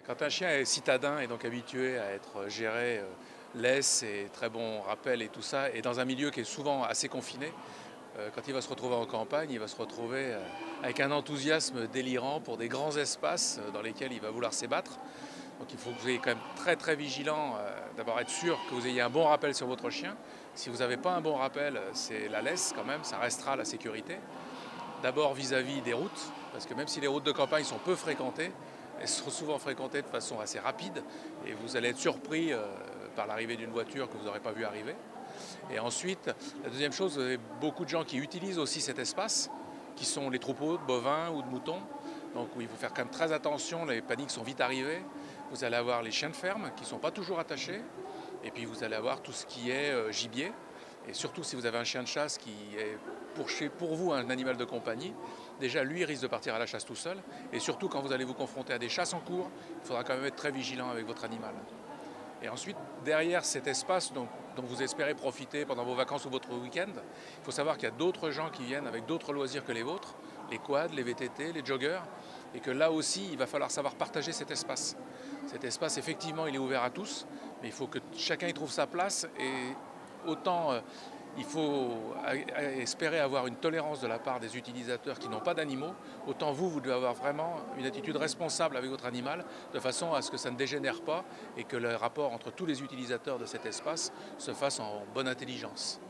Quand un chien est citadin et donc habitué à être géré, laisse et très bon rappel et tout ça, et dans un milieu qui est souvent assez confiné, quand il va se retrouver en campagne, il va se retrouver avec un enthousiasme délirant pour des grands espaces dans lesquels il va vouloir s'ébattre. Donc il faut que vous soyez quand même très très vigilant, d'abord être sûr que vous ayez un bon rappel sur votre chien. Si vous n'avez pas un bon rappel, c'est la laisse quand même, ça restera la sécurité. D'abord vis-à-vis des routes, parce que même si les routes de campagne sont peu fréquentées, elles sont souvent fréquentées de façon assez rapide et vous allez être surpris par l'arrivée d'une voiture que vous n'aurez pas vu arriver. Et ensuite, la deuxième chose, vous avez beaucoup de gens qui utilisent aussi cet espace, qui sont les troupeaux de bovins ou de moutons. Donc où il faut faire quand même très attention, les paniques sont vite arrivées. Vous allez avoir les chiens de ferme qui ne sont pas toujours attachés. Et puis vous allez avoir tout ce qui est gibier. Et surtout si vous avez un chien de chasse qui est pour vous un animal de compagnie, déjà lui risque de partir à la chasse tout seul. Et surtout quand vous allez vous confronter à des chasses en cours, il faudra quand même être très vigilant avec votre animal. Et ensuite, derrière cet espace dont vous espérez profiter pendant vos vacances ou votre week-end, il faut savoir qu'il y a d'autres gens qui viennent avec d'autres loisirs que les vôtres, les quads, les VTT, les joggers, et que là aussi, il va falloir savoir partager cet espace. Cet espace, effectivement, il est ouvert à tous, mais il faut que chacun y trouve sa place, et autant il faut espérer avoir une tolérance de la part des utilisateurs qui n'ont pas d'animaux, autant vous devez avoir vraiment une attitude responsable avec votre animal, de façon à ce que ça ne dégénère pas et que le rapport entre tous les utilisateurs de cet espace se fasse en bonne intelligence.